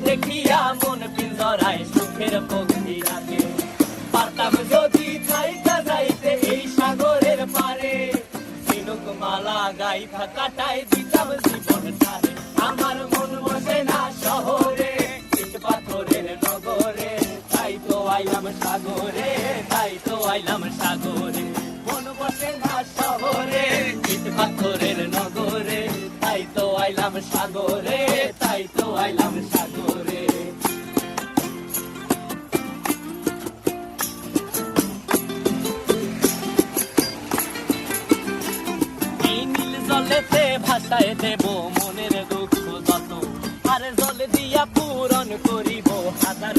দেখিয়া মন পিঞ্জরায় সুখের পক্ষী রাখে। পারতাম যদি থাইকা যাইতে এই সাগরের পারে, ঝিনুক মালা গাইথা কাটাই দিতাম জীবন তারে। আমার মন বসে না শহরে, ইট পাথরের নগরে, তাই তো আইলাম সাগরে, তাই তো আইলাম সাগরে। মন বসে না শহরে, ইট পাথরের নগরে, তাই তো আইলাম সাগরে, তাই তো আইলাম সাগরে। এই নীল জলেতে ভাসায় দেব মনের দুঃখ যত, আর জল দিয়া পূরণ করিব হাজার